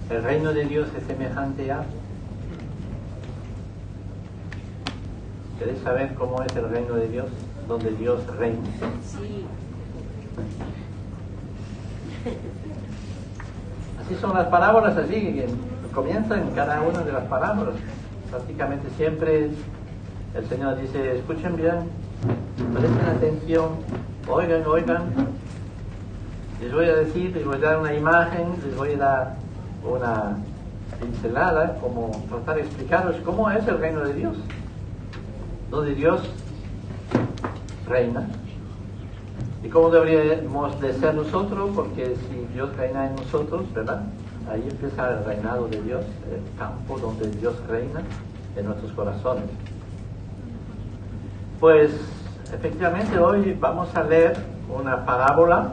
El reino de Dios es semejante a... ¿Queréis saber cómo es el reino de Dios? Donde Dios reina. Sí. Así son las parábolas, así que comienzan cada una de las parábolas. Prácticamente siempre el Señor dice, escuchen bien, presten atención, oigan, les voy a decir, les voy a dar una imagen, les voy a dar una pincelada, como tratar de explicaros cómo es el reino de Dios, donde Dios reina. ¿Y cómo deberíamos de ser nosotros? Porque si Dios reina en nosotros, ¿verdad? Ahí empieza el reinado de Dios, el campo donde Dios reina en nuestros corazones. Pues efectivamente hoy vamos a leer una parábola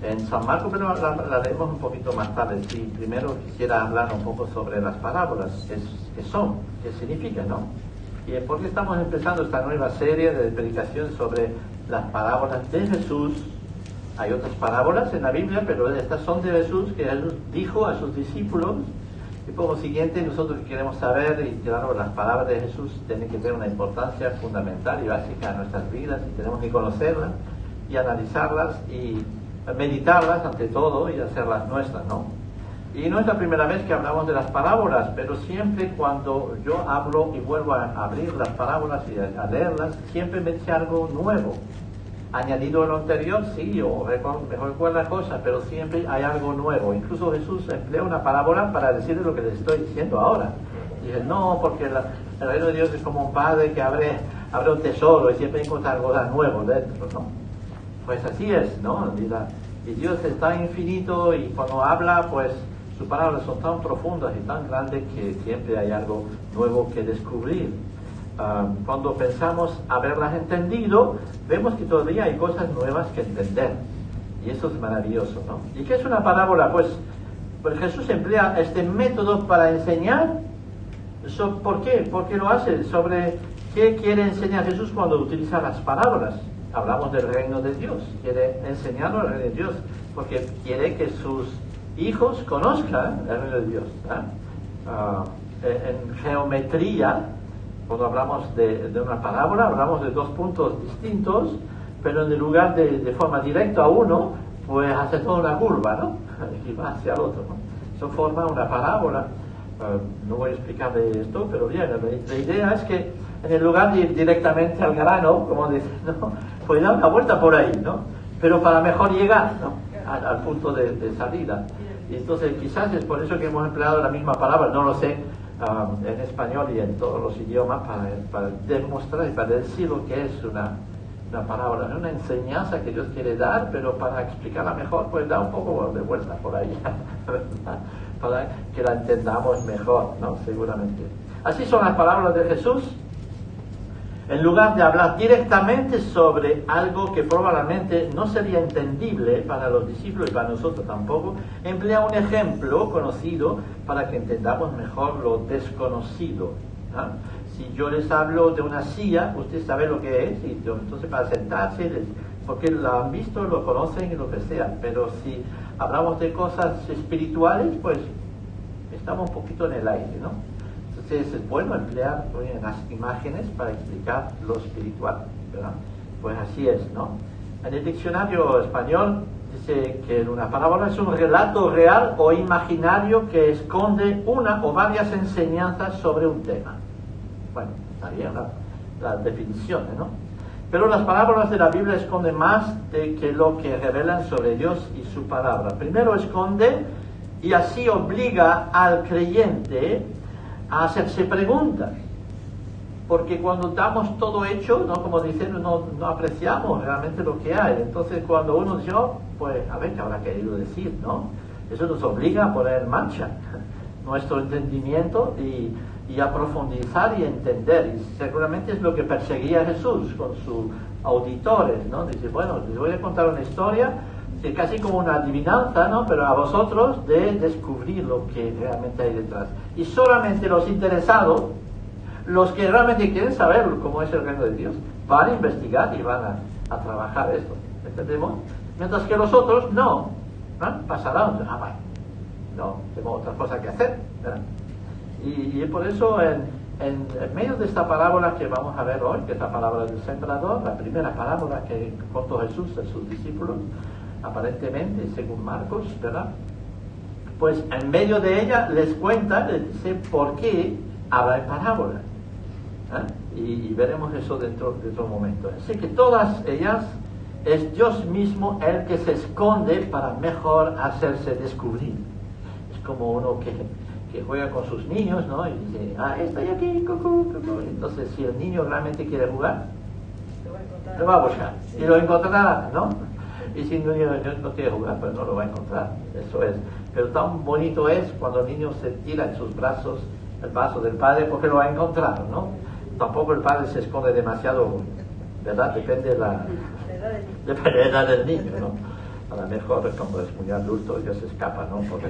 en San Marcos, pero la leemos un poquito más tarde. Sí, primero quisiera hablar un poco sobre las parábolas, qué son, qué significan, ¿no? Y por qué estamos empezando esta nueva serie de predicación sobre las parábolas de Jesús. Hay otras parábolas en la Biblia, pero estas son de Jesús, que Él dijo a sus discípulos. Y por lo siguiente, nosotros queremos saber, y claro, las palabras de Jesús tienen que tener una importancia fundamental y básica en nuestras vidas, y tenemos que conocerlas y analizarlas y meditarlas ante todo y hacerlas nuestras, ¿no? Y no es la primera vez que hablamos de las parábolas, pero siempre cuando yo hablo y vuelvo a abrir las parábolas y a leerlas, siempre me dice algo nuevo. Añadido a lo anterior, sí, o mejor recuerda cosas, pero siempre hay algo nuevo. Incluso Jesús emplea una parábola para decirle lo que les estoy diciendo ahora. Dice, no, porque el reino de Dios es como un padre que abre un tesoro y siempre encuentra algo nuevo dentro, ¿no? Pues así es, ¿no? Y Dios es tan infinito y cuando habla, pues sus palabras son tan profundas y tan grandes que siempre hay algo nuevo que descubrir. Cuando pensamos haberlas entendido, vemos que todavía hay cosas nuevas que entender. Y eso es maravilloso, ¿no? ¿Y qué es una parábola? Pues Jesús emplea este método para enseñar. ¿Por qué? ¿Por qué lo hace? ¿Sobre qué quiere enseñar Jesús cuando utiliza las parábolas? Hablamos del reino de Dios. Quiere enseñarnos el reino de Dios porque quiere que sus hijos conozcan el reino de Dios, en geometría, cuando hablamos de una parábola, hablamos de dos puntos distintos, pero en lugar de forma directa a uno, pues hace toda una curva, ¿no? Y va hacia el otro, ¿no? Eso forma una parábola. No voy a explicar de esto, pero bien, la idea es que en lugar de ir directamente al grano, como dicen, ¿no? Pues dar una vuelta por ahí, ¿no? Pero para mejor llegar, ¿no? Al punto de salida. Y entonces quizás es por eso que hemos empleado la misma palabra, no lo sé, en español y en todos los idiomas, para demostrar y para decir lo que es una parábola, ¿no? Una enseñanza que Dios quiere dar, pero para explicarla mejor, pues da un poco de vuelta por ahí, para que la entendamos mejor, ¿no? Seguramente. Así son las palabras de Jesús. En lugar de hablar directamente sobre algo que probablemente no sería entendible para los discípulos y para nosotros tampoco, emplea un ejemplo conocido para que entendamos mejor lo desconocido, ¿no? Si yo les hablo de una silla, ustedes saben lo que es, y entonces para sentarse, porque lo han visto, lo conocen y lo que sea, pero si hablamos de cosas espirituales, pues estamos un poquito en el aire, ¿no? Entonces es bueno emplear las imágenes para explicar lo espiritual, ¿verdad? Pues así es, ¿no? En el diccionario español dice que una parábola es un relato real o imaginario que esconde una o varias enseñanzas sobre un tema. Bueno, está bien las definiciones, ¿no? Pero las parábolas de la Biblia esconden más que lo que revelan sobre Dios y su palabra. Primero esconde y así obliga al creyente a hacerse preguntas, porque cuando damos todo hecho, ¿no? Como dicen, no apreciamos realmente lo que hay. Entonces cuando uno dice, pues a ver qué habrá querido decir, ¿no? Eso nos obliga a poner en marcha nuestro entendimiento y a profundizar y entender, y seguramente es lo que perseguía Jesús con sus auditores, ¿no? Dice, bueno, les voy a contar una historia casi como una adivinanza, ¿no? Pero a vosotros de descubrir lo que realmente hay detrás. Y solamente los interesados, los que realmente quieren saber cómo es el reino de Dios, van a investigar y van a trabajar esto. ¿Entendemos? Mientras que los otros no. Pasarán. no, tengo otra cosa que hacer, ¿verdad? Y por eso en medio de esta parábola que vamos a ver hoy, que es la parábola del sembrador, la primera parábola que contó Jesús a sus discípulos, aparentemente, según Marcos, ¿verdad? Pues en medio de ella les cuenta, les dice por qué habla en parábola. Y veremos eso dentro de otro momento. Así que todas ellas es Dios mismo el que se esconde para mejor hacerse descubrir. Es como uno que juega con sus niños, ¿no? Y dice, estoy aquí, cucú, cucú. Entonces, si el niño realmente quiere jugar, lo va a buscar y lo encontrará, ¿no? Y si el niño no quiere jugar, pues no lo va a encontrar. Eso es. Pero tan bonito es cuando el niño se tira en sus brazos el brazo del padre porque lo va a encontrar, ¿no? Tampoco el padre se esconde demasiado, ¿verdad? Depende de la edad del niño, ¿no? A lo mejor cuando es muy adulto ya se escapa, ¿no? Porque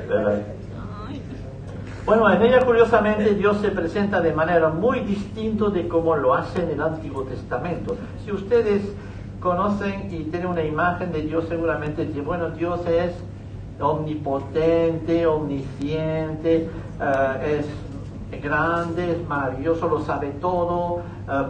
¿verdad? Bueno, en ella curiosamente Dios se presenta de manera muy distinta de como lo hace en el Antiguo Testamento. Si ustedes conocen y tienen una imagen de Dios, seguramente dicen, bueno, Dios es omnipotente, omnisciente, es grande, es maravilloso, lo sabe todo,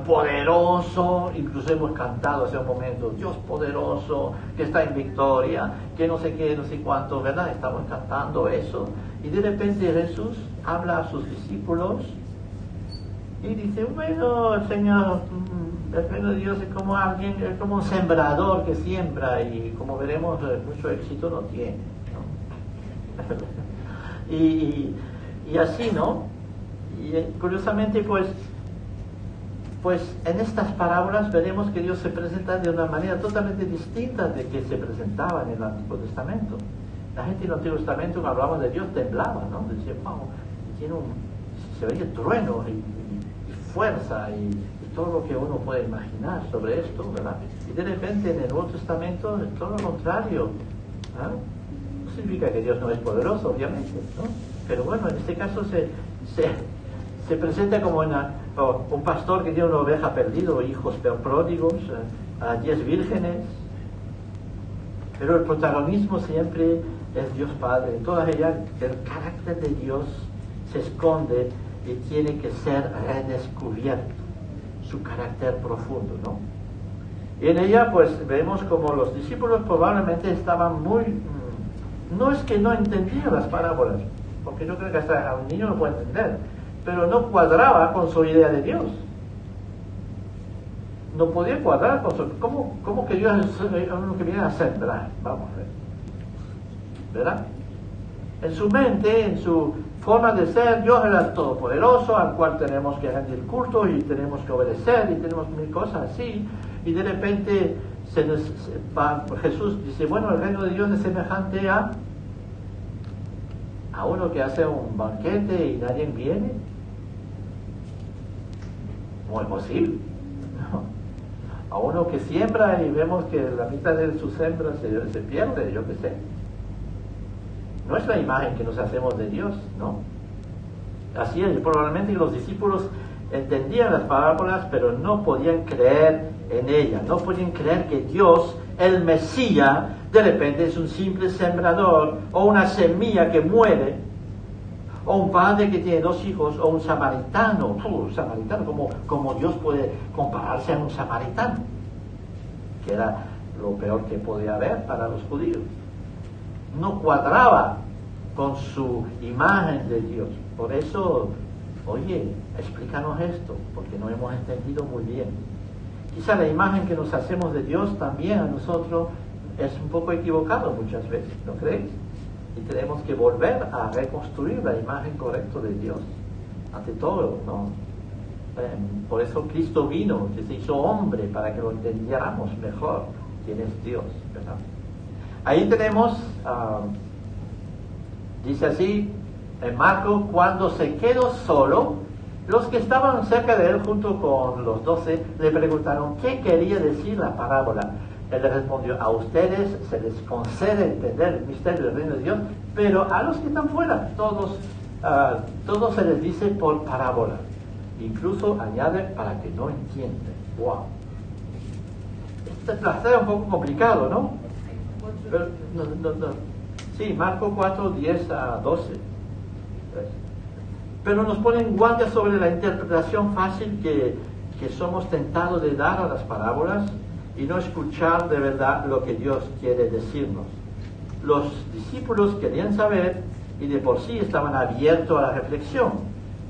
poderoso, incluso hemos cantado hace un momento, Dios poderoso, que está en victoria, que no sé qué, no sé cuánto, ¿verdad? Estamos cantando eso, y de repente Jesús habla a sus discípulos y dice, bueno, Señor, el reino de Dios es como alguien, es como un sembrador que siembra, y como veremos, mucho éxito no tiene, ¿no? y así, ¿no? Y curiosamente, pues en estas parábolas veremos que Dios se presenta de una manera totalmente distinta de que se presentaba en el Antiguo Testamento. La gente en el Antiguo Testamento, cuando hablaba de Dios, temblaba, ¿no? Decía, wow, se veía trueno y fuerza y todo lo que uno puede imaginar sobre esto, ¿verdad? Y de repente en el Nuevo Testamento es todo lo contrario, ¿ah? No significa que Dios no es poderoso, obviamente, ¿no? Pero bueno, en este caso se presenta como un pastor que tiene una oveja perdida, o hijos pródigos, a 10 vírgenes, pero el protagonismo siempre es Dios Padre. En todas ellas el carácter de Dios se esconde y tiene que ser redescubierto, su carácter profundo, ¿no? Y en ella pues vemos como los discípulos probablemente estaban no es que no entendían las parábolas, porque yo creo que hasta un niño lo puede entender, pero no cuadraba con su idea de Dios. No podía cuadrar con su... ¿Cómo que Dios es uno que viene a sembrar? Vamos a ver. ¿Verdad? En su mente, en su forma de ser, Dios es el Todopoderoso, al cual tenemos que rendir culto y tenemos que obedecer y tenemos mil cosas así. Y de repente Jesús dice, bueno, el reino de Dios es semejante a uno que hace un banquete y nadie viene. No es posible. No. A uno que siembra y vemos que la mitad de su siembra se pierde, yo qué sé. No es la imagen que nos hacemos de Dios, ¿no? Así es, probablemente los discípulos entendían las parábolas, pero no podían creer en ellas, no podían creer que Dios, el Mesías, de repente es un simple sembrador, o una semilla que muere, o un padre que tiene 2 hijos, o un samaritano. ¿Cómo Dios puede compararse a un samaritano? Que era lo peor que podía haber para los judíos. No cuadraba con su imagen de Dios. Por eso, oye, explícanos esto, porque no hemos entendido muy bien. Quizá la imagen que nos hacemos de Dios también a nosotros es un poco equivocado muchas veces, ¿no creéis? Y tenemos que volver a reconstruir la imagen correcta de Dios, ante todo, ¿no? Por eso Cristo vino, que se hizo hombre, para que lo entendiéramos mejor quién es Dios, ¿verdad? Ahí tenemos, dice así, en Marcos, cuando se quedó solo, los que estaban cerca de él junto con los 12 le preguntaron qué quería decir la parábola. Él le respondió, a ustedes se les concede entender el misterio del reino de Dios, pero a los que están fuera, todos se les dice por parábola. Incluso añade para que no entiendan. ¡Wow! Está un poco complicado, ¿no? Pero, no. Sí, Marcos 4, 10 a 12. Pero nos pone en guardia sobre la interpretación fácil que somos tentados de dar a las parábolas y no escuchar de verdad lo que Dios quiere decirnos. Los discípulos querían saber y de por sí estaban abiertos a la reflexión,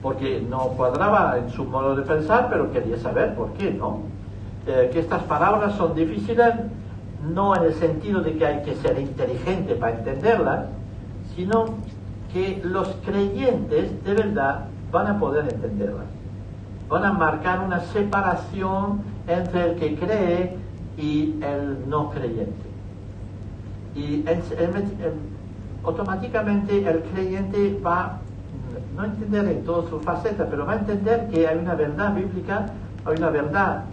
porque no cuadraba en su modo de pensar, pero quería saber por qué, ¿no? Que estas parábolas son difíciles, no en el sentido de que hay que ser inteligente para entenderlas, sino que los creyentes de verdad van a poder entenderlas. Van a marcar una separación entre el que cree y el no creyente. Y automáticamente el creyente va no a entender en todas sus facetas, pero va a entender que hay una verdad bíblica, hay una verdad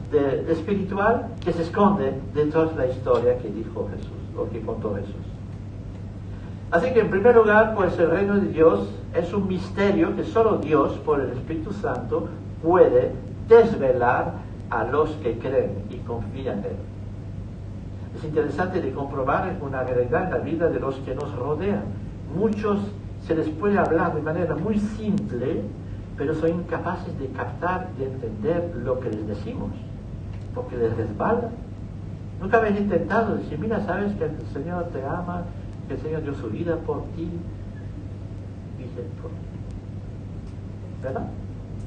espiritual que se esconde dentro de la historia que dijo Jesús, o que contó Jesús. Así que en primer lugar, pues el reino de Dios es un misterio que solo Dios, por el Espíritu Santo, puede desvelar a los que creen y confían en Él. Es interesante de comprobar una realidad en la vida de los que nos rodean. Muchos se les puede hablar de manera muy simple, pero son incapaces de captar y de entender lo que les decimos, porque les resbala. Nunca habéis intentado decir, mira, sabes que el Señor te ama, que el Señor dio su vida por ti. ¿Verdad?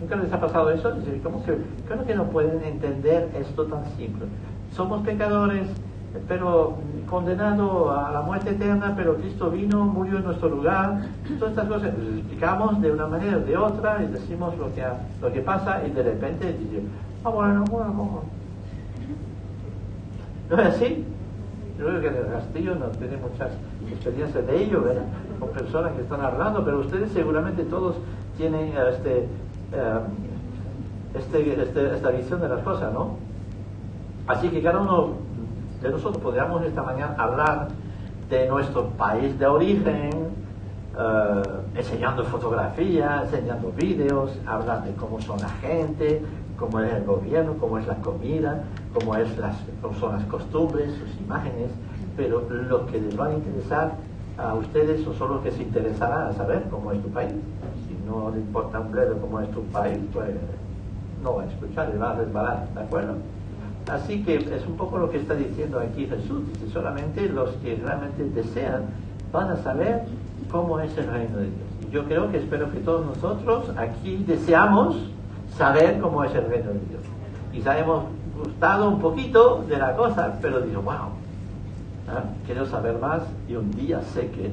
¿Nunca les ha pasado eso? Dice, ¿cómo que no pueden entender esto tan simple? Somos pecadores, pero condenados a la muerte eterna, pero Cristo vino, murió en nuestro lugar. Todas estas cosas les explicamos de una manera o de otra y decimos lo que pasa y de repente dice, bueno. ¿No es así? Yo creo que en el Castillo no tiene muchas experiencias de ello, ¿verdad? Con personas que están hablando, pero ustedes seguramente todos tienen esta visión de las cosas, ¿no? Así que cada uno de nosotros podríamos esta mañana hablar de nuestro país de origen, enseñando fotografías, enseñando vídeos, hablar de cómo son la gente, cómo es el gobierno, cómo es la comida, cómo son las costumbres, sus imágenes, pero lo que les va a interesar a ustedes son los que se interesarán a saber cómo es tu país. Si no le importa un bledo cómo es tu país, pues no va a escuchar, le va a resbalar, ¿de acuerdo? Así que es un poco lo que está diciendo aquí Jesús. Dice, solamente los que realmente desean van a saber cómo es el reino de Dios. Y yo creo que espero que todos nosotros aquí deseamos saber cómo es el reino de Dios. Quizá hemos gustado un poquito de la cosa, pero digo, wow, quiero saber más y un día sé que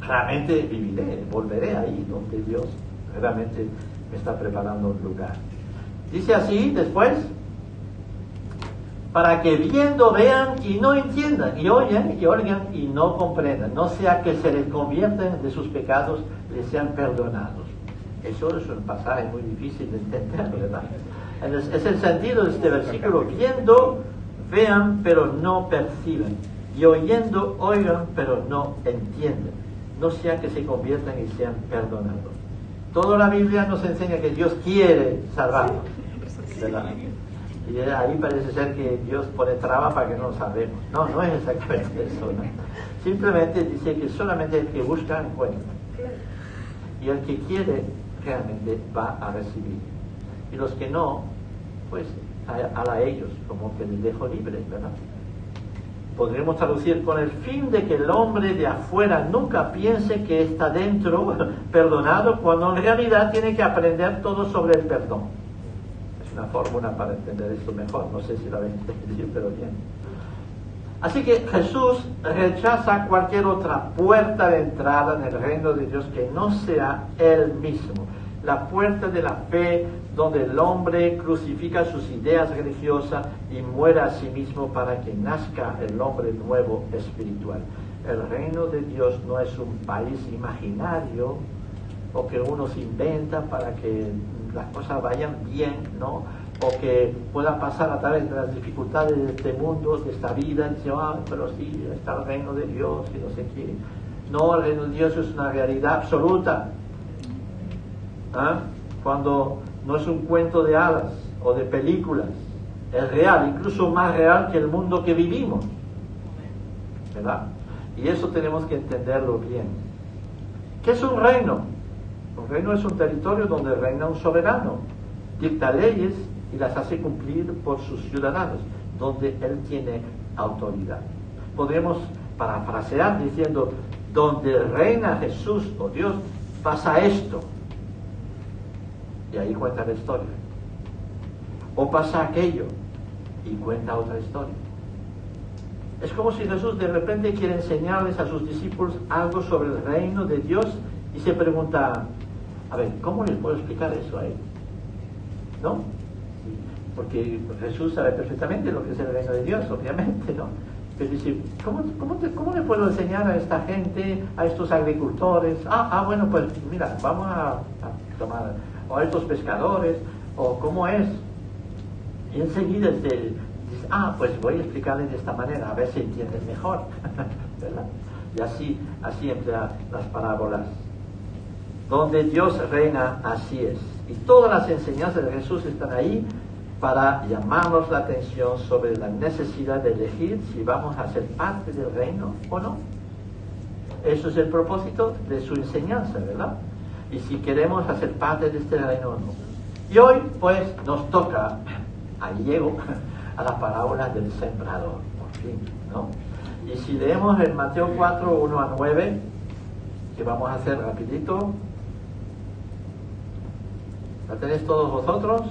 realmente viviré, volveré ahí donde Dios realmente me está preparando un lugar. Dice así después, para que viendo vean y no entiendan, y oyen y oigan y no comprendan, no sea que se les conviertan de sus pecados, les sean perdonados. Eso es un pasaje muy difícil de entender, ¿verdad? Es el sentido de este versículo, viendo vean pero no perciben, y oyendo oigan pero no entienden, no sea que se conviertan y sean perdonados. Toda la Biblia nos enseña que Dios quiere salvarnos, ¿verdad? Y ahí parece ser que Dios pone traba para que no lo salvemos. No es exactamente eso, ¿no? Simplemente dice que solamente el que busca encuentra. Y el que quiere realmente va a recibir. Y los que no, pues a ellos, como que les dejo libres, ¿verdad? Podríamos traducir con el fin de que el hombre de afuera nunca piense que está dentro perdonado, cuando en realidad tiene que aprender todo sobre el perdón. Una fórmula para entender esto mejor, no sé si la ven entendido, pero bien. Así que Jesús rechaza cualquier otra puerta de entrada en el reino de Dios que no sea Él mismo, la puerta de la fe, donde el hombre crucifica sus ideas religiosas y muere a sí mismo para que nazca el hombre nuevo espiritual. El reino de Dios no es un país imaginario o que uno se inventa para que las cosas vayan bien, ¿no? O que pueda pasar a través de las dificultades de este mundo, de esta vida, y dice, pero sí, está el reino de Dios y no sé qué. No, el reino de Dios es una realidad absoluta. Cuando no es un cuento de hadas o de películas, es real, incluso más real que el mundo que vivimos, ¿verdad? Y eso tenemos que entenderlo bien. ¿Qué es un reino? Un reino es un territorio donde reina un soberano, dicta leyes y las hace cumplir por sus ciudadanos, donde él tiene autoridad. Podemos parafrasear diciendo, donde reina Jesús o Dios, pasa esto. Y ahí cuenta la historia. O pasa aquello y cuenta otra historia. Es como si Jesús de repente quiere enseñarles a sus discípulos algo sobre el reino de Dios y se pregunta, a ver, ¿cómo les puedo explicar eso a ellos? ¿No? Porque Jesús sabe perfectamente lo que es el reino de Dios, obviamente, ¿no? Pero dice, ¿cómo le puedo enseñar a esta gente, a estos agricultores? Bueno, pues mira, vamos a tomar, o a estos pescadores, o cómo es. Y enseguida dice, pues voy a explicarles de esta manera, a ver si entienden mejor, ¿verdad? Y así emplea las parábolas. Donde Dios reina, así es. Y todas las enseñanzas de Jesús están ahí para llamarnos la atención sobre la necesidad de elegir si vamos a ser parte del reino o no. Eso es el propósito de su enseñanza, ¿verdad? Y si queremos hacer parte de este reino o no. Y hoy, pues, nos toca, ahí llego, a la parábola del sembrador, por fin, ¿no? Y si leemos en Mateo 4, 1 a 9, que vamos a hacer rapidito, ¿la tenéis todos vosotros?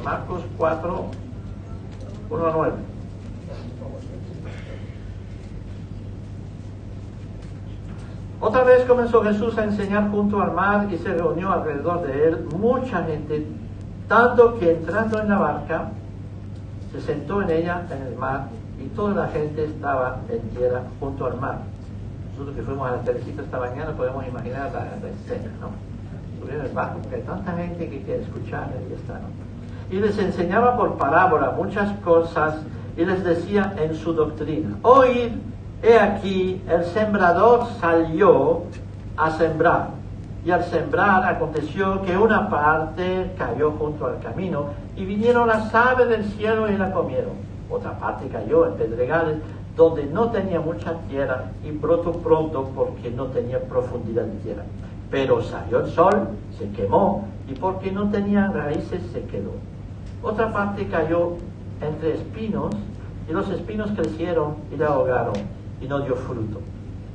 Marcos 4, 1 a 9. Otra vez comenzó Jesús a enseñar junto al mar y se reunió alrededor de él mucha gente, tanto que entrando en la barca, se sentó en ella en el mar y toda la gente estaba en tierra junto al mar. Nosotros que fuimos a la Teresita esta mañana podemos imaginar la escena, ¿no? Subieron el barco porque hay tanta gente que quiere escuchar y está, ¿no? Y les enseñaba por parábola muchas cosas y les decía en su doctrina, oíd, he aquí, el sembrador salió a sembrar. Y al sembrar aconteció que una parte cayó junto al camino y vinieron las aves del cielo y la comieron. Otra parte cayó en pedregales donde no tenía mucha tierra y brotó pronto porque no tenía profundidad de tierra. Pero salió el sol, se quemó y porque no tenía raíces se quedó. Otra parte cayó entre espinos y los espinos crecieron y la ahogaron y no dio fruto.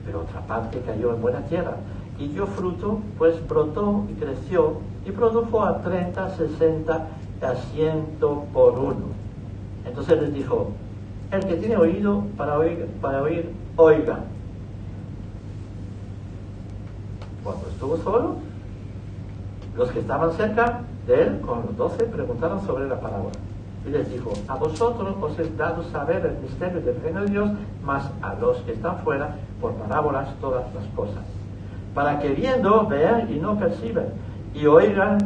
Pero otra parte cayó en buena tierra y dio fruto, pues brotó y creció y produjo a 30, 60, a 100 por uno. Entonces les dijo, el que tiene oído para oír, oiga. Cuando estuvo solo, los que estaban cerca de él, con los 12, preguntaron sobre la parábola. Y les dijo, a vosotros os es dado saber el misterio del reino de Dios, mas a los que están fuera, por parábolas todas las cosas. Para que viendo, vean y no perciban, y oigan,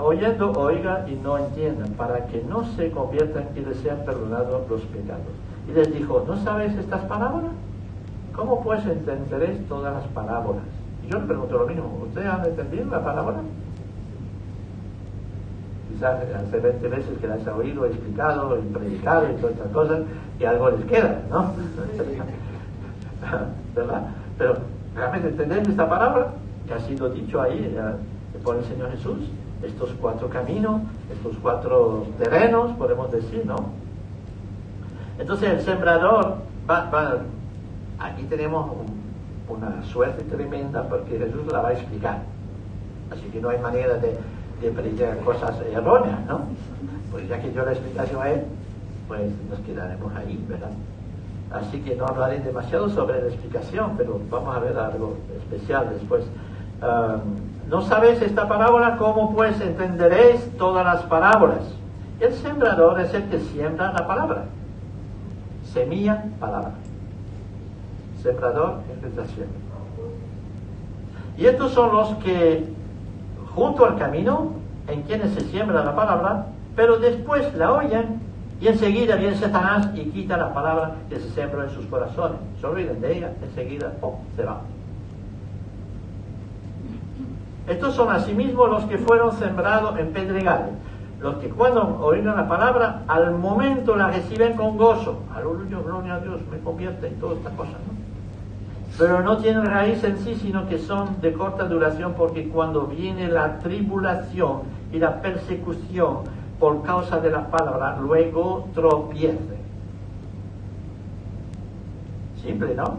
oyendo, oigan y no entiendan, para que no se conviertan y les sean perdonados los pecados. Y les dijo, ¿no sabéis estas parábolas? ¿Cómo pues entenderéis todas las parábolas? Y yo le pregunto lo mismo, ¿ustedes han entendido la parábola? Quizás hace 20 veces que las ha oído, explicado, y predicado y todas estas cosas, y algo les queda, ¿no? ¿Verdad? Pero, ¿realmente entendéis esta parábola? Que ha sido dicho ahí por el Señor Jesús, estos 4 caminos, estos 4 terrenos, podemos decir, ¿no? Entonces el sembrador aquí tenemos una suerte tremenda porque Jesús la va a explicar, así que no hay manera de predicar cosas erróneas, ¿no? Pues ya que yo la explicación a él, pues nos quedaremos ahí, ¿verdad? Así que no hablaré demasiado sobre la explicación, pero vamos a ver algo especial después. ¿No sabéis esta parábola? ¿Cómo pues entenderéis todas las parábolas? El sembrador es el que siembra la palabra. Semilla, palabra. Sembrador es el que está siembra. Y estos son los que, junto al camino, en quienes se siembra la palabra, pero después la oyen y enseguida viene Satanás y quita la palabra que se sembró en sus corazones. Se olviden de ella, enseguida se va. Estos son asimismo los que fueron sembrados en pedregales, los que cuando oigan la palabra, al momento la reciben con gozo. Aleluya, gloria a Dios, me convierte en todas estas cosas, ¿no? Pero no tienen raíz en sí, sino que son de corta duración, porque cuando viene la tribulación y la persecución por causa de la palabra, luego tropiezan. Simple, ¿no?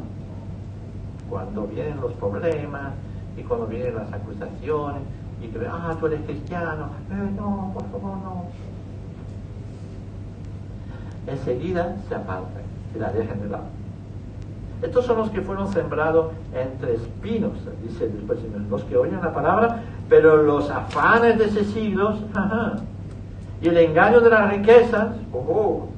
Cuando vienen los problemas y cuando vienen las acusaciones y que tú eres cristiano, no, por favor, no. Enseguida se apartan y la dejan de lado. Estos son los que fueron sembrados entre espinos, dice después, los que oyen la palabra, pero los afanes de ese siglo, y el engaño de las riquezas,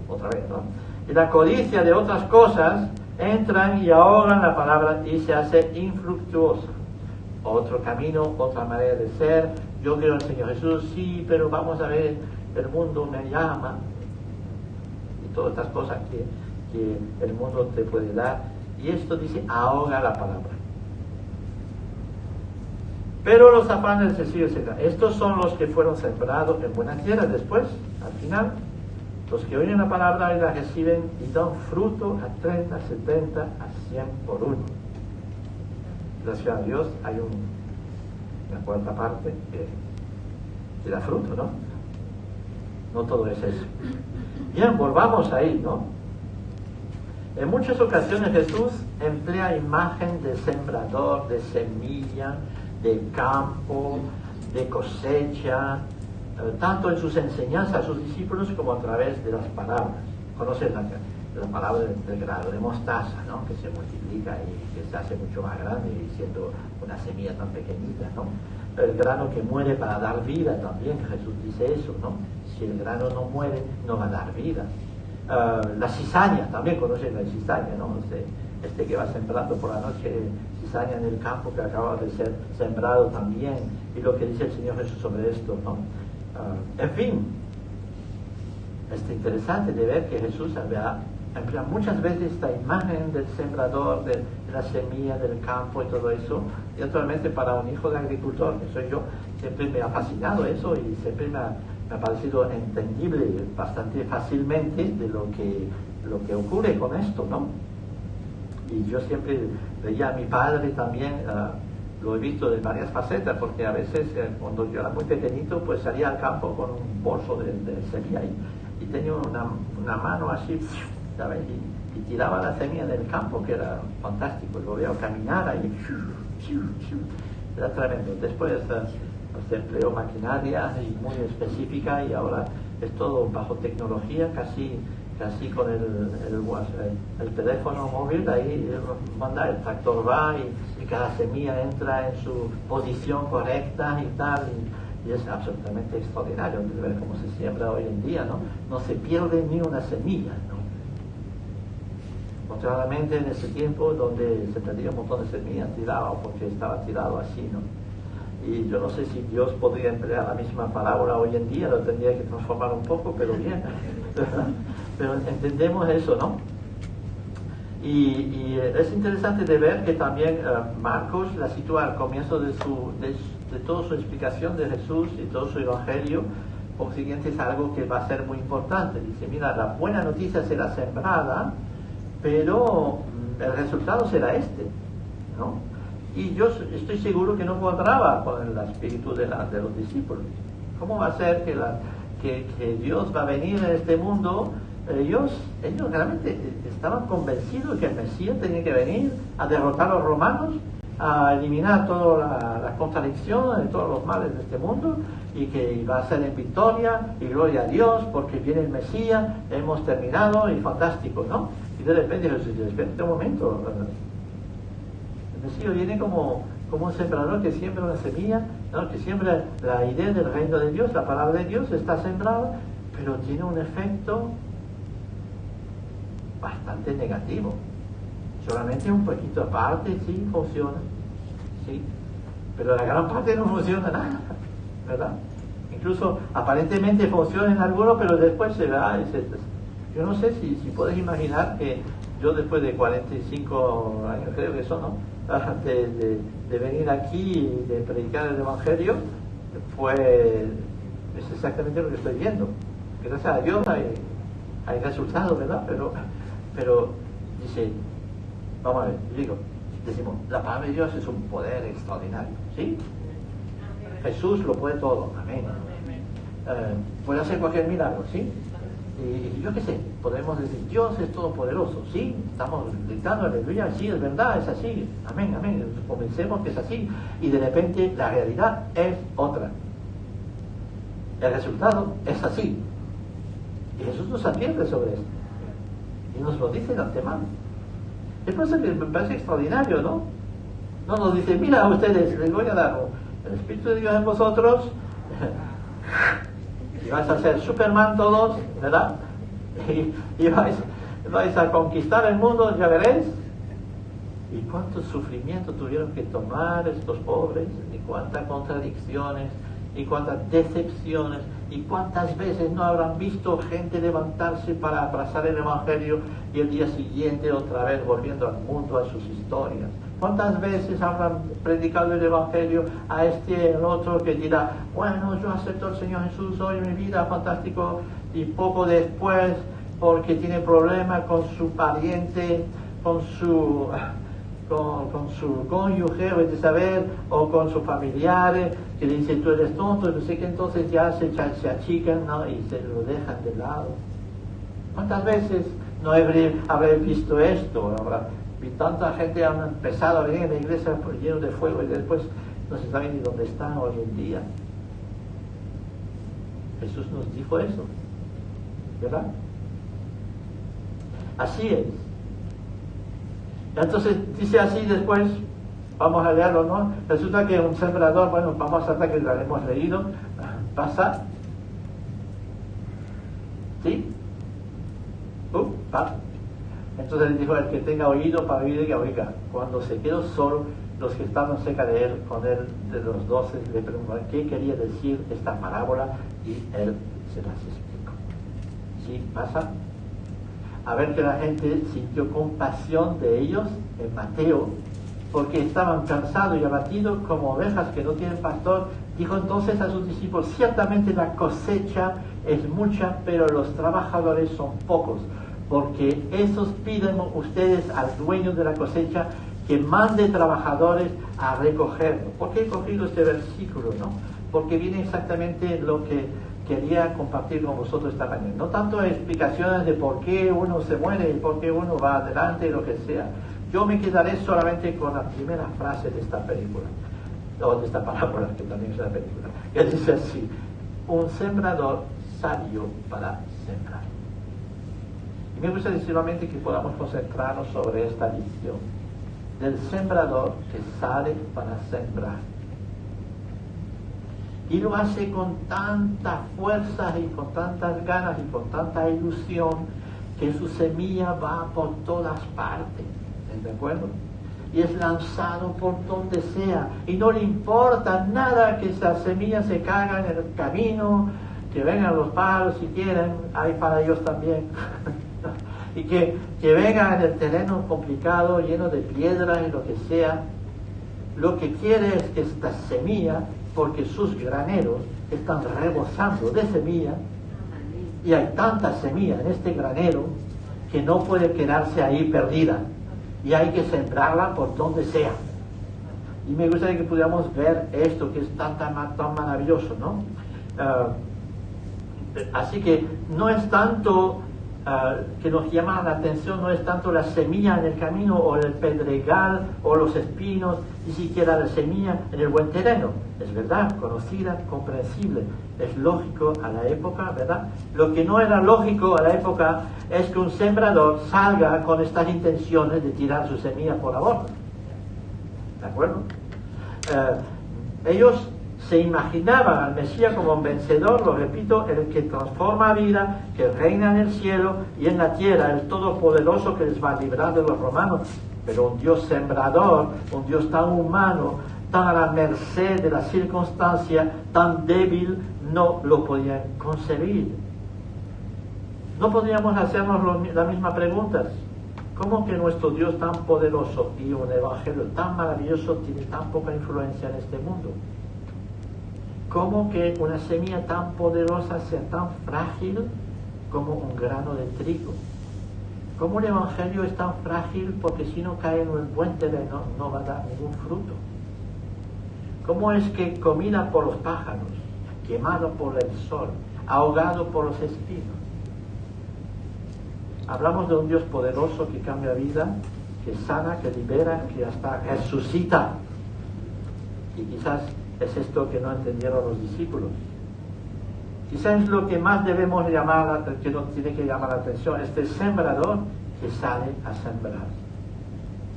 otra vez, ¿no? Y la codicia de otras cosas, entran y ahogan la palabra y se hace infructuosa. Otro camino, otra manera de ser. Yo creo en el Señor Jesús, sí, pero vamos a ver, el mundo me llama. Y todas estas cosas que el mundo te puede dar. Y esto dice, ahoga la palabra. Pero los afanes del siglo, estos son los que fueron sembrados en buena tierra. Después, al final, los que oyen la palabra y la reciben y dan fruto a 30, 70, a 100 por uno. Gracias a Dios hay una cuarta parte que da fruto, ¿no? No todo es eso. Bien, volvamos ahí, ¿no? En muchas ocasiones Jesús emplea imagen de sembrador, de semilla, de campo, de cosecha, tanto en sus enseñanzas a sus discípulos como a través de las palabras. Conocen la palabra del grano de mostaza, ¿no? Que se multiplica y que se hace mucho más grande y siendo una semilla tan pequeñita, ¿no? El grano que muere para dar vida también, Jesús dice eso, ¿no? Si el grano no muere, no va a dar vida. La cizaña, también conocen la cizaña, ¿no? Este que va sembrando por la noche, cizaña en el campo que acaba de ser sembrado también, y lo que dice el Señor Jesús sobre esto, ¿no? En fin, es interesante de ver que Jesús emplea muchas veces esta imagen del sembrador, de la semilla, del campo y todo eso. Y actualmente para un hijo de agricultor, que soy yo, siempre me ha fascinado eso y siempre me ha parecido entendible bastante fácilmente de lo que ocurre con esto, ¿no? Y yo siempre veía a mi padre también, lo he visto de varias facetas, porque a veces cuando yo era muy pequeñito, pues salía al campo con un bolso de semilla y tenía una mano así, ¿sabes? Y tiraba la semilla del campo, que era fantástico. Lo veía caminar ahí, era tremendo. Después se empleó maquinaria y muy específica y ahora es todo bajo tecnología, casi con el teléfono móvil, ahí manda, el tractor va y cada semilla entra en su posición correcta y tal, y es absolutamente extraordinario de ver cómo se siembra hoy en día, ¿no? No se pierde ni una semilla, ¿no? Contrariamente en ese tiempo donde se perdía un montón de semillas tirado porque estaba tirado así, ¿no? Y yo no sé si Dios podría emplear la misma palabra hoy en día, lo tendría que transformar un poco, pero bien, ¿verdad? Pero entendemos eso, ¿no? Y es interesante de ver que también Marcos la sitúa al comienzo de toda su explicación de Jesús y todo su evangelio. Por siguiente, es algo que va a ser muy importante. Dice, mira, la buena noticia será sembrada, pero el resultado será este, ¿no? Y yo estoy seguro que no cuadraba con el espíritu de los discípulos. ¿Cómo va a ser que Dios va a venir a este mundo? Ellos realmente estaban convencidos que el Mesías tenía que venir a derrotar a los romanos, a eliminar toda la contradicción de todos los males de este mundo, y que iba a ser en victoria y gloria a Dios porque viene el Mesías, hemos terminado y fantástico, ¿no? Y de repente, un momento, el Mesías viene como un sembrador que siembra una semilla, ¿no? Que siembra la idea del reino de Dios, la palabra de Dios está sembrada, pero tiene un efecto bastante negativo. Solamente un poquito aparte sí funciona, sí, pero la gran parte no funciona nada, ¿verdad? Incluso aparentemente funciona en algunos, pero después se va. Yo no sé si puedes imaginar que yo después de 45 años, creo que eso, ¿no? de venir aquí y de predicar el Evangelio, pues es exactamente lo que estoy viendo. Gracias a Dios hay resultados, ¿verdad? Pero dice, vamos a ver, decimos, la palabra de Dios es un poder extraordinario, ¿sí? Jesús lo puede todo, amén. Puede hacer cualquier milagro, ¿sí? Y yo qué sé, podemos decir, Dios es todopoderoso, ¿sí? Estamos gritando, aleluya, sí, es verdad, es así, amén, amén. Comencemos que es así, y de repente la realidad es otra. El resultado es así. Y Jesús nos advierte sobre esto. Y nos lo dice de antemano. Es por eso que me parece extraordinario, ¿no? No nos dice, mira a ustedes, les voy a dar el Espíritu de Dios en vosotros, y vais a ser Superman todos, ¿verdad? Y vais a conquistar el mundo, ya veréis. Y cuánto sufrimiento tuvieron que tomar estos pobres, y cuántas contradicciones, y cuántas decepciones, y cuántas veces no habrán visto gente levantarse para abrazar el Evangelio y el día siguiente otra vez volviendo al mundo, a sus historias. ¿Cuántas veces habrán predicado el Evangelio a este y al otro que dirá, bueno, yo acepto al Señor Jesús hoy en mi vida, fantástico, y poco después, porque tiene problemas con su pariente, con su cónyuge, o de saber, o con sus familiares, que le dicen, tú eres tonto, no sé qué, entonces ya se achican, ¿no? Y se lo dejan de lado. ¿Cuántas veces no habré visto esto? Y tanta gente ha empezado a venir a la iglesia lleno de fuego y después no se sabe ni dónde están hoy en día. Jesús nos dijo eso, ¿verdad? Así es. Entonces dice así después, vamos a leerlo, ¿no? Resulta que un sembrador, bueno, vamos a tratar que lo hemos leído, pasa, ¿sí? Pasa. Entonces le dijo, el que tenga oído para oír, que oiga. Cuando se quedó solo, los que estaban cerca de él, con él, de los 12, le preguntaron qué quería decir esta parábola, y él se las explicó. ¿Sí? Pasa. A ver que la gente sintió compasión de ellos en Mateo, porque estaban cansados y abatidos como ovejas que no tienen pastor. Dijo entonces a sus discípulos, ciertamente la cosecha es mucha, pero los trabajadores son pocos. Porque esos piden ustedes al dueño de la cosecha que mande trabajadores a recogerlo. ¿Por qué he cogido este versículo, no? Porque viene exactamente lo que quería compartir con vosotros esta mañana. No tanto explicaciones de por qué uno se muere y por qué uno va adelante, lo que sea. Yo me quedaré solamente con la primera frase de esta película, o de esta parábola, que también es una película, que dice así, un sembrador salió para sembrar. Y me gusta solamente que podamos concentrarnos sobre esta visión del sembrador que sale para sembrar. Y lo hace con tanta fuerza y con tantas ganas y con tanta ilusión que su semilla va por todas partes, ¿de acuerdo? Y es lanzado por donde sea y no le importa nada que esa semilla se caiga en el camino, que vengan los pájaros si quieren, hay para ellos también. Y que venga en el terreno complicado, lleno de piedras y lo que sea. Lo que quiere es que esta semilla, porque sus graneros están rebosando de semilla, y hay tanta semilla en este granero que no puede quedarse ahí perdida, y hay que sembrarla por donde sea. Y me gustaría que pudiéramos ver esto que es tan maravilloso, ¿no? Así que no es tanto que nos llama la atención, no es tanto la semilla en el camino o el pedregal o los espinos, ni siquiera la semilla en el buen terreno. Es verdad, conocida, comprensible, es lógico a la época, ¿verdad? Lo que no era lógico a la época es que un sembrador salga con estas intenciones de tirar su semilla por la borda. ¿De acuerdo? Ellos se imaginaban al Mesías como un vencedor, lo repito, el que transforma vida, que reina en el cielo y en la tierra, el todopoderoso que les va a librar de los romanos. Pero un Dios sembrador, un Dios tan humano, tan a la merced de las circunstancias, tan débil, no lo podían concebir. No podríamos hacernos las mismas preguntas. ¿Cómo que nuestro Dios tan poderoso y un evangelio tan maravilloso tiene tan poca influencia en este mundo? ¿Cómo que una semilla tan poderosa sea tan frágil como un grano de trigo? ¿Cómo el evangelio es tan frágil porque si no cae en un buen terreno no va a dar ningún fruto? ¿Cómo es que comida por los pájaros, quemado por el sol, ahogado por los espinos? Hablamos de un Dios poderoso que cambia vida, que sana, que libera, que hasta resucita. Y quizás es esto que no entendieron los discípulos. Quizás es lo que más debemos llamar, que nos tiene que llamar la atención, este sembrador que sale a sembrar.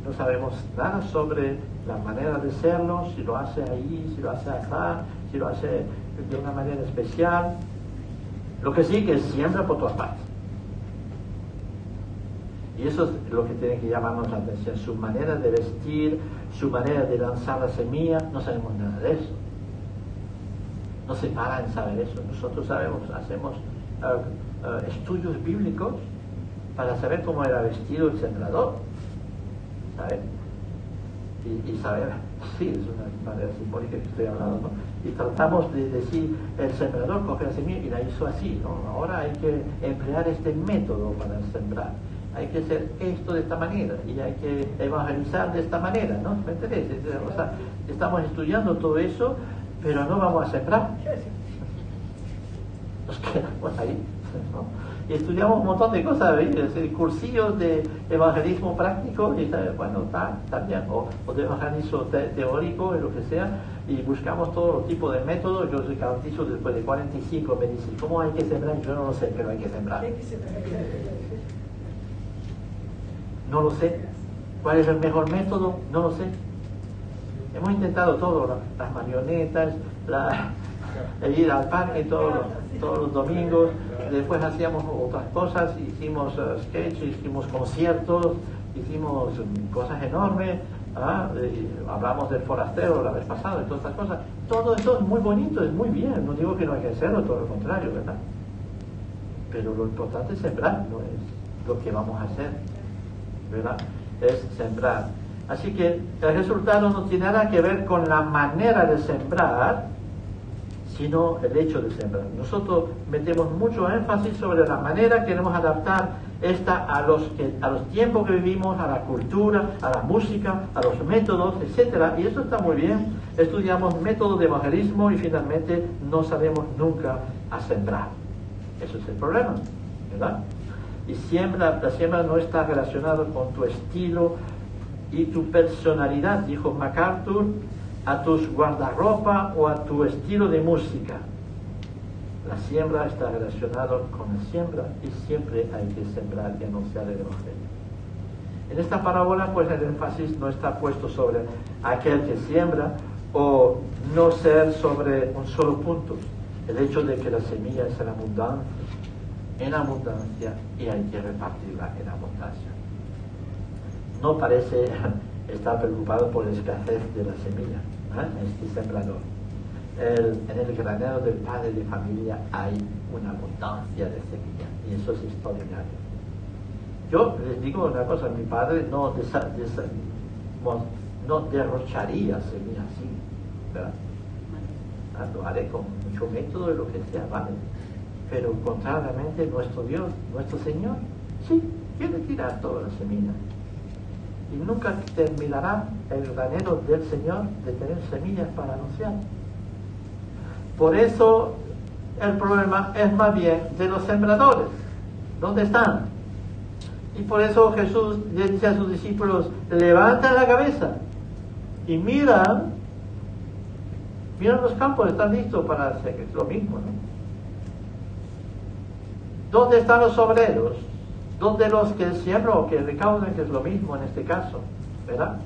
No sabemos nada sobre la manera de hacerlo, si lo hace ahí, si lo hace acá, si lo hace de una manera especial. Lo que sí que siembra por todas partes. Y eso es lo que tiene que llamarnos la atención. Su manera de vestir, su manera de lanzar la semilla, no sabemos nada de eso. No se para en saber eso. Nosotros sabemos, hacemos estudios bíblicos para saber cómo era vestido el sembrador. ¿Sabes? Y saber, sí, es una manera simbólica que estoy hablando, ¿no? Y tratamos de decir, el sembrador coge la semilla y la hizo así, ¿no? Ahora hay que emplear este método para sembrar. Hay que hacer esto de esta manera y hay que evangelizar de esta manera, ¿no? ¿Me entendés? O sea, estamos estudiando todo eso, pero no vamos a sembrar. Nos quedamos ahí, ¿no? Y estudiamos un montón de cosas, ¿ves? Cursillos de evangelismo práctico, y bueno, está bien, o de evangelismo teórico, lo que sea, y buscamos todo tipo de métodos. Yo les garantizo, después de 45 me dicen, ¿cómo hay que sembrar? Yo no lo sé, pero hay que sembrar. No lo sé. ¿Cuál es el mejor método? No lo sé. Hemos intentado todo, las marionetas, el ir al parque todos los domingos. Después hacíamos otras cosas, hicimos sketches, hicimos conciertos, hicimos cosas enormes. Hablamos del forastero la vez pasada y todas estas cosas. Todo eso es muy bonito, es muy bien. No digo que no hay que hacerlo, todo lo contrario, ¿verdad? Pero lo importante es sembrar, no es lo que vamos a hacer, ¿verdad? Es sembrar. Así que el resultado no tiene nada que ver con la manera de sembrar, sino el hecho de sembrar. Nosotros metemos mucho énfasis sobre la manera, queremos adaptar esta a los tiempos que vivimos, a la cultura, a la música, a los métodos, etcétera. Y eso está muy bien. Estudiamos métodos de evangelismo y finalmente no sabemos nunca a sembrar. Eso es el problema, ¿verdad? Y la siembra no está relacionada con tu estilo y tu personalidad, dijo MacArthur, a tus guardarropa o a tu estilo de música. La siembra está relacionada con la siembra y siempre hay que sembrar y anunciar el evangelio. En esta parábola, pues el énfasis no está puesto sobre aquel que siembra o no ser sobre un solo punto. El hecho de que la semilla es en abundancia y hay que repartirla en abundancia. No parece estar preocupado por la escasez de la semilla, este sembrador. En el granero del padre de familia hay una abundancia de semilla y eso es extraordinario. Yo les digo una cosa, mi padre no derrocharía semilla así, ¿verdad? Lo haré con mucho método y lo que sea, ¿vale? Pero contrariamente nuestro Dios, nuestro Señor, sí, quiere tirar toda la semilla. Y nunca terminará el granero del Señor de tener semillas para anunciar. Por eso el problema es más bien de los sembradores. ¿Dónde están? Y por eso Jesús le dice a sus discípulos, levanten la cabeza y miran los campos, están listos para hacer lo mismo, ¿no? ¿Dónde están los obreros? ¿Dónde los que siembran o que recaudan, que es lo mismo en este caso, ¿verdad?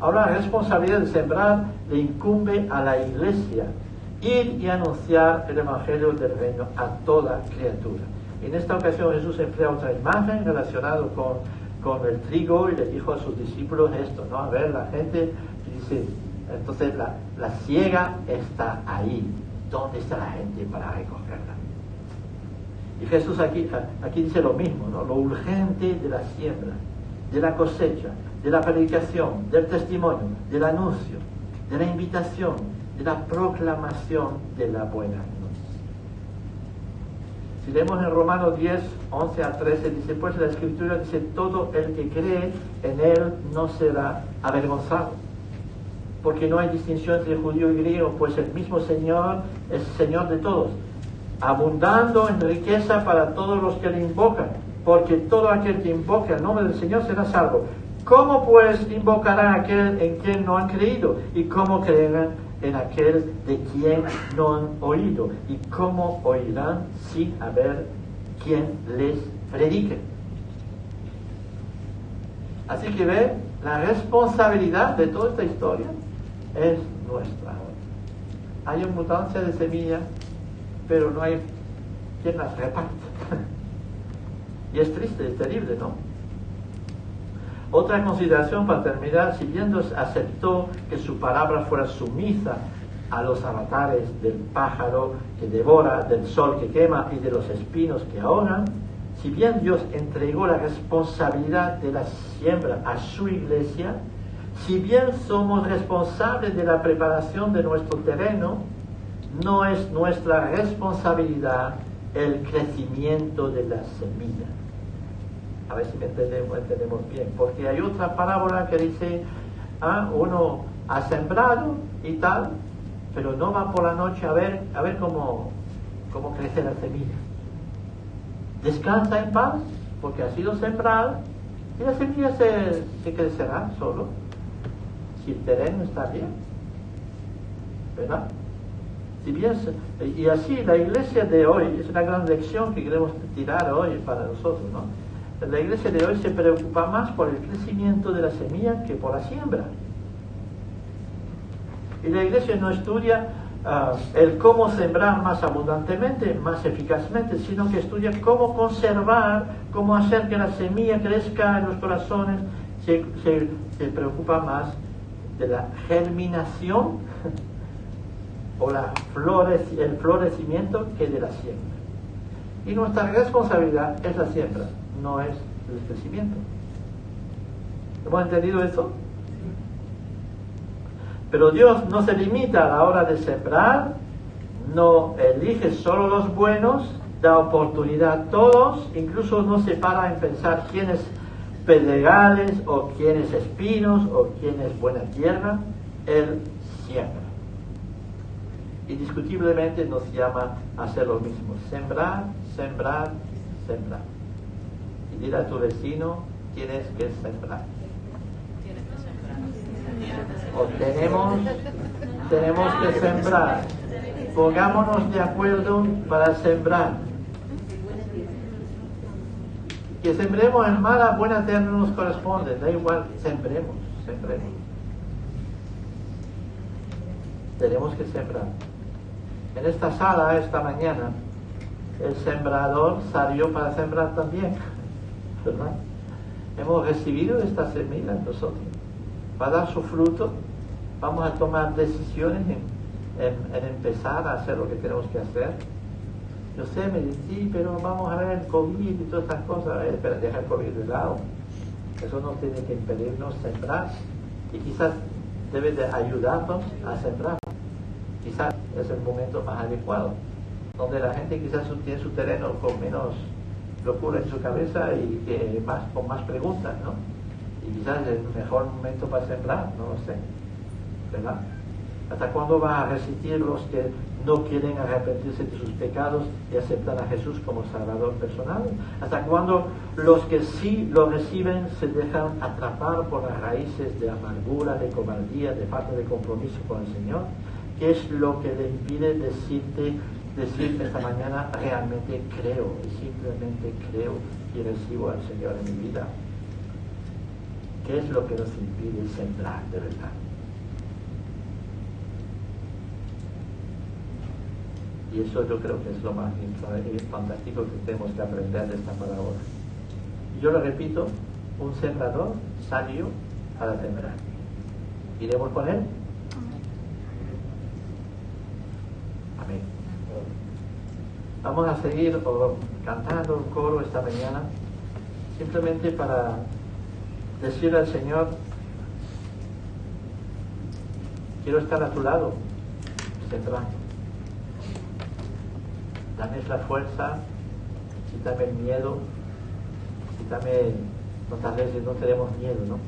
Ahora la responsabilidad de sembrar le incumbe a la iglesia, ir y anunciar el evangelio del reino a toda criatura. En esta ocasión Jesús emplea otra imagen relacionada con el trigo y le dijo a sus discípulos esto, ¿no? A ver, la gente dice, entonces la siega está ahí. ¿Dónde está la gente para recogerla? Y Jesús aquí dice lo mismo, ¿no? Lo urgente de la siembra. de la cosecha, de la predicación, del testimonio, del anuncio, de la invitación, de la proclamación de la buena noticia. Si leemos en Romanos 10, 11 a 13, dice, pues la Escritura dice, todo el que cree en Él no será avergonzado. Porque no hay distinción entre judío y griego, pues el mismo Señor es Señor de todos, abundando en riqueza para todos los que le invocan, porque todo aquel que invoque el nombre del Señor será salvo. ¿Cómo pues invocarán a aquel en quien no han creído? ¿Y cómo creerán en aquel de quien no han oído? ¿Y cómo oirán sin haber quien les predique? Así que ve, la responsabilidad de toda esta historia es nuestra. Hay abundancia de semillas, pero no hay quien las reparte. Y es triste, es terrible, ¿no? Otra consideración para terminar, si bien Dios aceptó que su palabra fuera sumisa a los avatares del pájaro que devora, del sol que quema y de los espinos que ahogan, si bien Dios entregó la responsabilidad de la siembra a su iglesia, si bien somos responsables de la preparación de nuestro terreno, no es nuestra responsabilidad el crecimiento de la semilla. A ver si me entendemos bien, porque hay otra parábola que dice, uno ha sembrado y tal, pero no va por la noche a ver cómo crece la semilla. Descansa en paz, porque ha sido sembrada, y la semilla se crecerá solo, si el terreno está bien, ¿verdad? Si bien, y así la iglesia de hoy, es una gran lección que queremos tirar hoy para nosotros, ¿no? La iglesia de hoy se preocupa más por el crecimiento de la semilla que por la siembra. Y la iglesia no estudia el cómo sembrar más abundantemente, más eficazmente, sino que estudia cómo conservar, cómo hacer que la semilla crezca en los corazones. Se preocupa más de la germinación o el florecimiento que de la siembra. Y nuestra responsabilidad es la siembra, no es el crecimiento. ¿Hemos entendido eso? Pero Dios no se limita a la hora de sembrar, no elige solo los buenos, da oportunidad a todos, incluso no se para en pensar quién es pedregales o quién es espinos o quién es buena tierra. Él siembra. Indiscutiblemente nos llama a hacer lo mismo: sembrar, sembrar, sembrar. Y dile a tu vecino, tienes que sembrar. O tenemos que sembrar. Pongámonos de acuerdo para sembrar. Que sembremos en mala, buena tierra no nos corresponde, da igual, sembremos. Tenemos que sembrar. En esta sala, esta mañana, el sembrador salió para sembrar también, ¿verdad? Hemos recibido esta semilla nosotros. Va a dar su fruto, vamos a tomar decisiones en empezar a hacer lo que tenemos que hacer. Yo sé, me dice, sí, pero vamos a ver el COVID y todas estas cosas. Pero deja el COVID de lado. Eso no tiene que impedirnos sembrar. Y quizás debe de ayudarnos a sembrar. Quizás es el momento más adecuado, donde la gente quizás tiene su terreno con menos locura en su cabeza y con más preguntas, ¿no? Y quizás es el mejor momento para sembrar, no lo sé, ¿verdad? ¿Hasta cuándo va a resistir los que no quieren arrepentirse de sus pecados y aceptar a Jesús como Salvador personal? ¿Hasta cuándo los que sí lo reciben se dejan atrapar por las raíces de amargura, de cobardía, de falta de compromiso con el Señor? ¿Qué es lo que le impide decir esta mañana, realmente creo, y simplemente creo y recibo al Señor en mi vida? ¿Qué es lo que nos impide sembrar de verdad? Y eso yo creo que es lo más fantástico que tenemos que aprender de esta parábola. Y yo lo repito, un sembrador salió para sembrar. ¿Iremos con él? Amén. Vamos a seguir cantando el coro esta mañana, simplemente para decirle al Señor, quiero estar a tu lado, sembrando. Dame la fuerza, quítame el miedo, quítame, muchas veces no tenemos miedo, ¿no?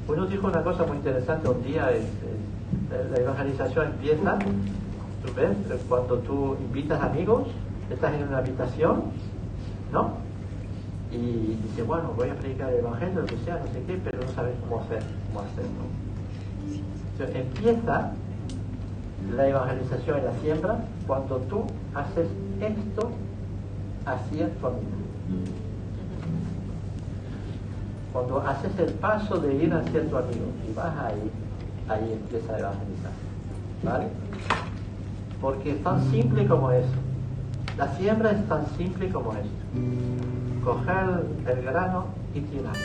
Uno dijo una cosa muy interesante un día, la evangelización empieza, tú ves, cuando tú invitas amigos, estás en una habitación, ¿no? Y dices, bueno, voy a predicar el evangelio, lo que sea, no sé qué, pero no sabes cómo hacerlo. Entonces, empieza la evangelización y la siembra cuando tú haces esto hacia tu amigo. Cuando haces el paso de ir hacia tu amigo y vas ahí empieza a evangelizar, ¿vale? Porque es tan simple como eso. La siembra es tan simple como esto. Coger el grano y tirar.